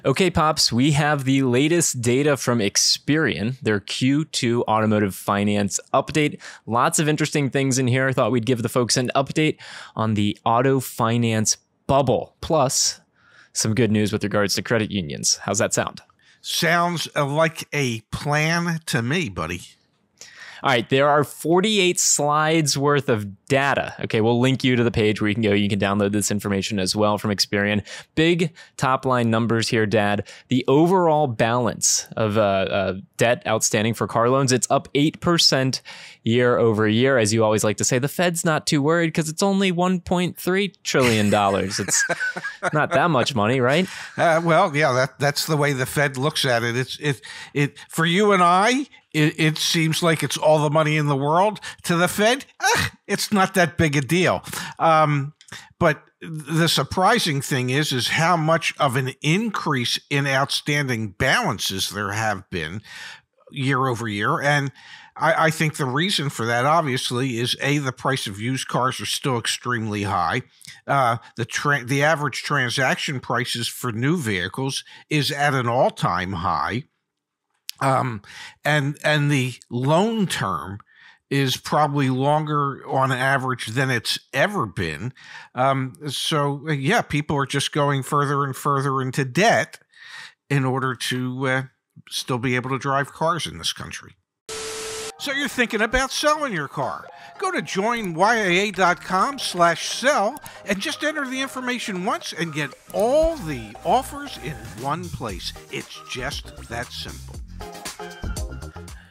Okay, Pops, we have the latest data from Experian, their Q2 automotive finance update. Lots of interesting things in here. I thought we'd give the folks an update on the auto finance bubble, plus some good news with regards to credit unions. How's that sound? Sounds like a plan to me, buddy. All right, there are 48 slides worth of data. Okay, we'll link you to the page where you can go. You can download this information as well from Experian. Big top line numbers here, Dad. The overall balance of debt outstanding for car loans, it's up 8% year over year. As you always like to say, the Fed's not too worried because it's only $1.3 trillion. It's not that much money, right? Well, yeah, that's the way the Fed looks at it. It for you and I, it seems like it's all the money in the world. To the Fed, it's not that big a deal. But the surprising thing is how much of an increase in outstanding balances there have been year over year. And I think the reason for that, obviously, is the price of used cars are still extremely high. The average transaction prices for new vehicles is at an all-time high. And the loan term is probably longer on average than it's ever been. So yeah, people are just going further and further into debt in order to still be able to drive cars in this country. So you're thinking about selling your car. Go to joinyaa.com/sell and just enter the information once and get all the offers in one place. It's just that simple.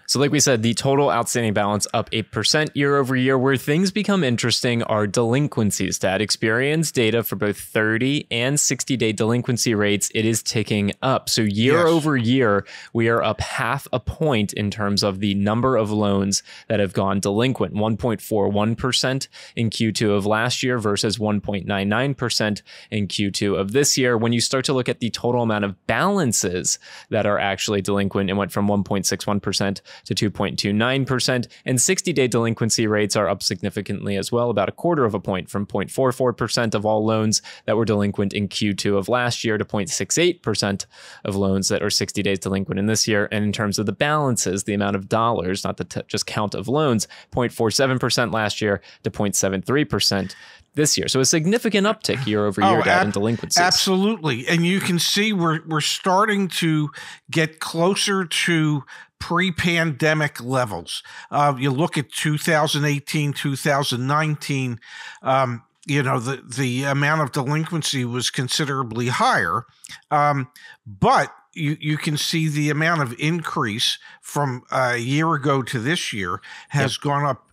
So like we said, the total outstanding balance up 8% year over year. Where things become interesting are delinquencies. That Experian's data for both 30 and 60-day delinquency rates, it is ticking up. So year over year, we are up 0.5 point in terms of the number of loans that have gone delinquent. 1.41% in Q2 of last year versus 1.99% in Q2 of this year. When you start to look at the total amount of balances that are actually delinquent, it went from 1.61% to 2.29%, and 60-day delinquency rates are up significantly as well, about 0.25 point from 0.44% of all loans that were delinquent in Q2 of last year to 0.68% of loans that are 60 days delinquent in this year. And in terms of the balances, the amount of dollars, not the just count of loans, 0.47% last year to 0.73% this year. So a significant uptick year over year, Dad, in delinquencies. Absolutely. And you can see we're starting to get closer to pre-pandemic levels. You look at 2018, 2019, the amount of delinquency was considerably higher. But you can see the amount of increase from a year ago to this year has gone up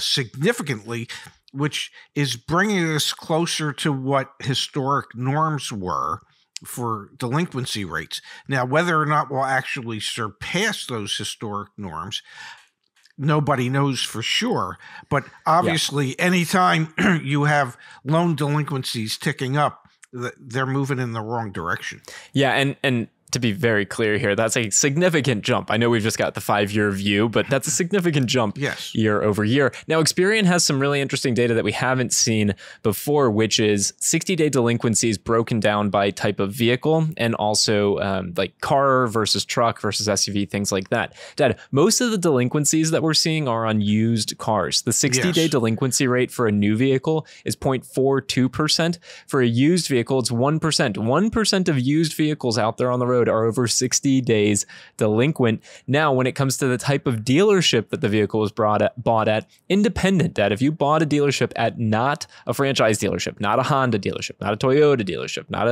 significantly, which is bringing us closer to what historic norms were for delinquency rates. Now, whether or not we'll actually surpass those historic norms, nobody knows for sure. But obviously, anytime you have loan delinquencies ticking up, they're moving in the wrong direction. Yeah, and to be very clear here, that's a significant jump. I know we've just got the 5-year view, but that's a significant jump year over year. Now, Experian has some really interesting data that we haven't seen before, which is 60-day delinquencies broken down by type of vehicle and also like car versus truck versus SUV, things like that. Dad, most of the delinquencies that we're seeing are on used cars. The 60-day delinquency rate for a new vehicle is 0.42%. For a used vehicle, it's 1%. 1% of used vehicles out there on the road are over 60 days delinquent. Now, when it comes to the type of dealership that the vehicle was bought at, independent, Dad, if you bought a dealership at not a franchise dealership, not a Honda dealership, not a Toyota dealership, not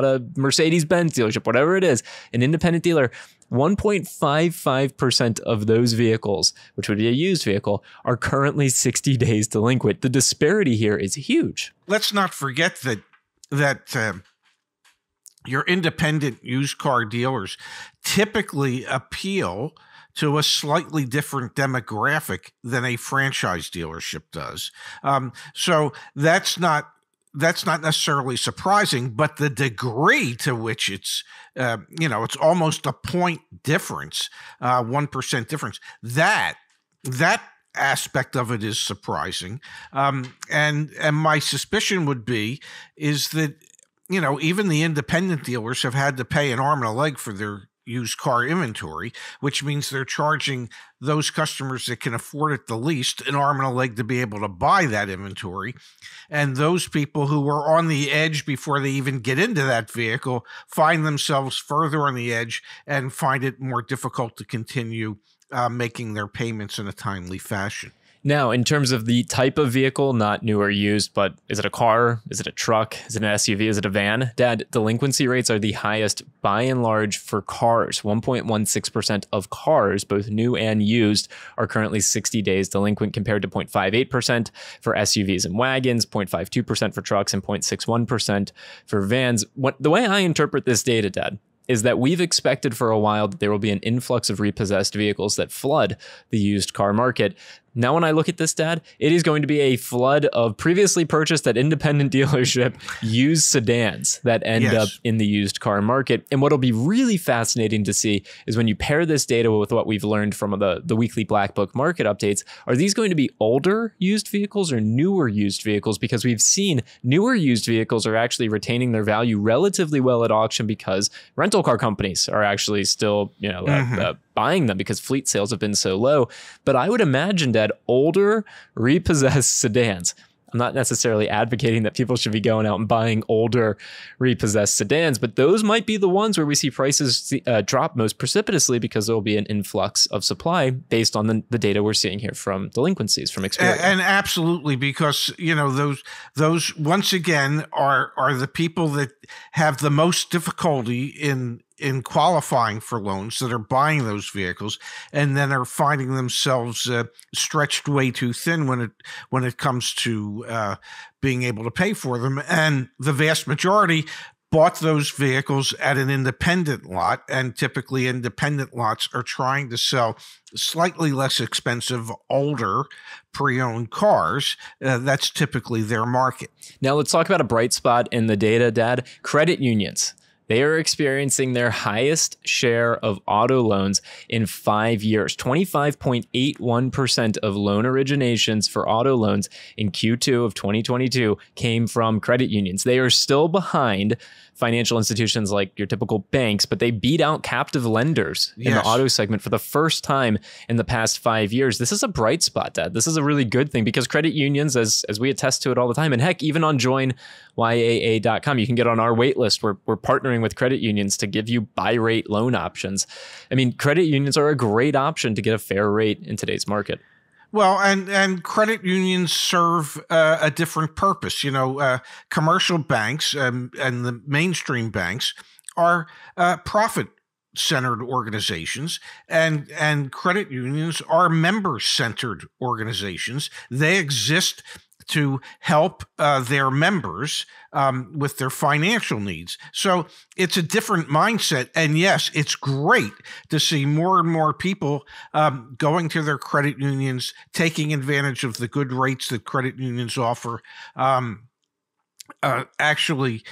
a Mercedes-Benz dealership, whatever it is, an independent dealer, 1.55% of those vehicles, which would be a used vehicle, are currently 60 days delinquent. The disparity here is huge. Let's not forget that your independent used car dealers typically appeal to a slightly different demographic than a franchise dealership does. So that's not necessarily surprising, but the degree to which it's almost a point difference, 1% difference, that aspect of it is surprising. And my suspicion would be is that even the independent dealers have had to pay an arm and a leg for their used car inventory, which means they're charging those customers that can afford it the least an arm and a leg to be able to buy that inventory. And those people who are on the edge before they even get into that vehicle find themselves further on the edge and find it more difficult to continue making their payments in a timely fashion. Now, in terms of the type of vehicle, not new or used, but is it a car? Is it a truck? Is it an SUV? Is it a van? Dad, delinquency rates are the highest by and large for cars. 1.16% of cars, both new and used, are currently 60 days delinquent compared to 0.58% for SUVs and wagons, 0.52% for trucks, and 0.61% for vans. The way I interpret this data, Dad, is that we've expected for a while that there will be an influx of repossessed vehicles that flood the used car market. Now, when I look at this, Dad, it is going to be a flood of previously purchased at independent dealership used sedans that end up in the used car market. And what'll be really fascinating to see is when you pair this data with what we've learned from the weekly Black Book market updates, are these going to be older used vehicles or newer used vehicles? Because we've seen newer used vehicles are actually retaining their value relatively well at auction because rental car companies are actually still, buying them because fleet sales have been so low. But I would imagine that older repossessed sedans, I'm not necessarily advocating that people should be going out and buying older repossessed sedans, but those might be the ones where we see prices drop most precipitously because there will be an influx of supply based on the data we're seeing here from delinquencies, from experience. And absolutely, because those once again are the people that have the most difficulty in qualifying for loans, that are buying those vehicles and then are finding themselves stretched way too thin when it comes to being able to pay for them. And the vast majority bought those vehicles at an independent lot, and typically independent lots are trying to sell slightly less expensive, older, pre-owned cars. That's typically their market. Now let's talk about a bright spot in the data, Dad. Credit unions. They are experiencing their highest share of auto loans in 5 years. 25.81% of loan originations for auto loans in Q2 of 2022 came from credit unions. They are still behind financial institutions like your typical banks, but they beat out captive lenders in the auto segment for the first time in the past 5 years. This is a bright spot, Dad. This is a really good thing because credit unions, as we attest to it all the time, and heck, even on joinYAA.com, you can get on our wait list. We're partnering with credit unions to give you buy rate loan options. I mean, credit unions are a great option to get a fair rate in today's market. Well, and credit unions serve a different purpose. Commercial banks and the mainstream banks are profit-centered organizations, and credit unions are member-centered organizations. They exist to help their members with their financial needs. So it's a different mindset. And yes, it's great to see more and more people going to their credit unions, taking advantage of the good rates that credit unions offer, actually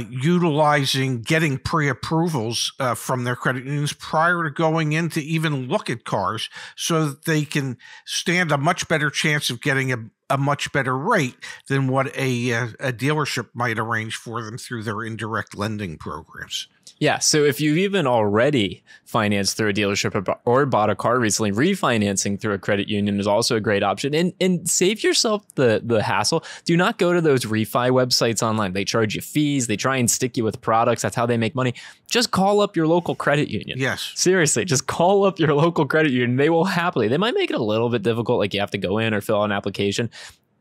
utilizing getting pre-approvals from their credit unions prior to going in to even look at cars so that they can stand a much better chance of getting a much better rate than what a dealership might arrange for them through their indirect lending programs. Yeah, so if you've even already financed through a dealership or bought a car recently, refinancing through a credit union is also a great option. And save yourself the hassle. Do not go to those refi websites online. They charge you fees. They try and stick you with products. That's how they make money. Just call up your local credit union. Yes. Seriously, just call up your local credit union. They will happily. They might make it a little bit difficult, like you have to go in or fill out an application.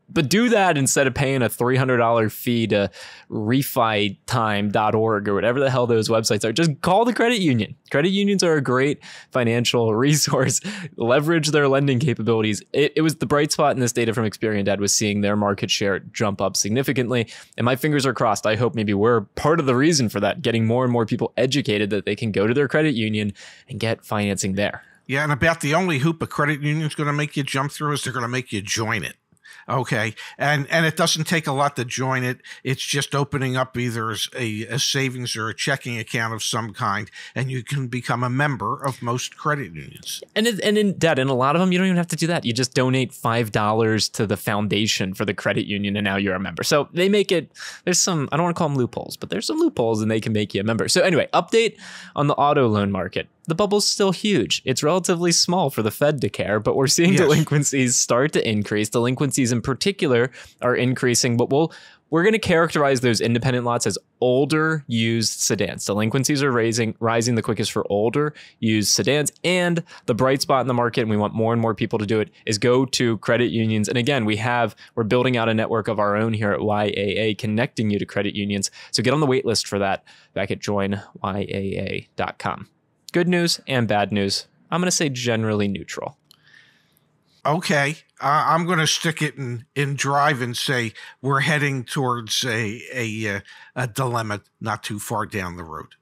But do that instead of paying a $300 fee to refitime.org or whatever the hell those websites are. Just call the credit union. Credit unions are a great financial resource. Leverage their lending capabilities. It was the bright spot in this data from Experian, Dad, was seeing their market share jump up significantly. And my fingers are crossed. I hope maybe we're part of the reason for that, getting more and more people educated that they can go to their credit union and get financing there. Yeah, and about the only hoop a credit union is going to make you jump through is they're going to make you join it. Okay. And it doesn't take a lot to join it. It's just opening up either a savings or a checking account of some kind, and you can become a member of most credit unions. And in a lot of them, you don't even have to do that. You just donate $5 to the foundation for the credit union, and now you're a member. So they make it, there's some, I don't want to call them loopholes, but there's some loopholes and they can make you a member. So anyway, update on the auto loan market. The bubble's still huge. It's relatively small for the Fed to care, but we're seeing delinquencies start to increase. Delinquencies in particular are increasing, but we're going to characterize those independent lots as older used sedans. Delinquencies are rising the quickest for older used sedans, and the bright spot in the market, and we want more and more people to do it, is go to credit unions. And again, we're building out a network of our own here at YAA, connecting you to credit unions. So get on the wait list for that back at joinyaa.com. Good news and bad news. I'm going to say generally neutral. Okay. I'm going to stick it in drive and say we're heading towards a dilemma not too far down the road.